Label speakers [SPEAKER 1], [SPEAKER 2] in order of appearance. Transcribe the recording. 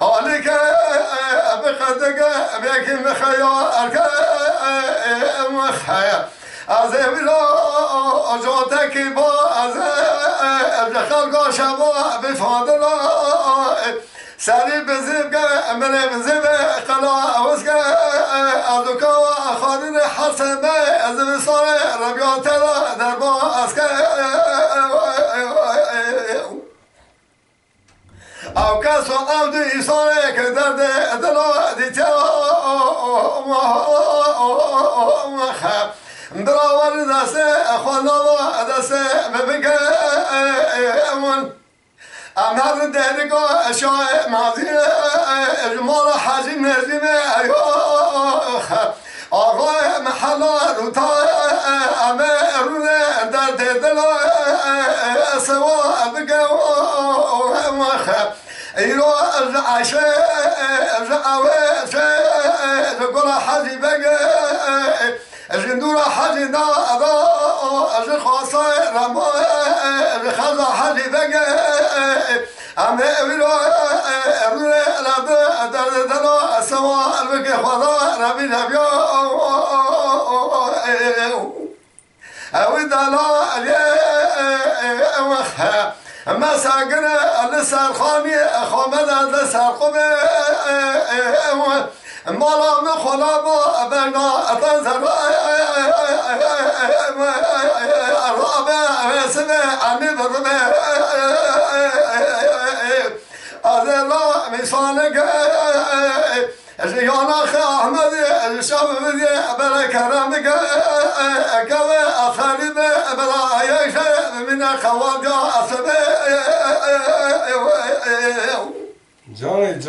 [SPEAKER 1] عليك بقدك بيكن بخيال مخيا أزميلا أجوتك با أزخل شبا بفضلا سري بزيب من بزيب قلا وسك أدوكا خالد حسن أزم صار ربيعت دربا أسك أو كسو أو دي صارك درد دلا ديتا ما خاب دراور دست خوانا دست ببگه امون امهر درگاه شای مازی اجمال حجی نزیمه آقای محلا روتا امه رونه در دلا سوا بگه ایرو عشه عوه گل حجی بگه جندور حجي دا أجر خاصة رما خزا حجي بقى أما أولو لا در دلا سوا البك خدا ربي نبيو أو دلا ما ساقنا لسان خاني خامنا لسان قبي مالا من خلابا بنا أتنزل الرابع سمع عني برمي أذلا مثالك جيانا خي أحمد الشاب بدي بلا كرامك كوي أخالي بلا يشي من خواجة أسبي
[SPEAKER 2] جاني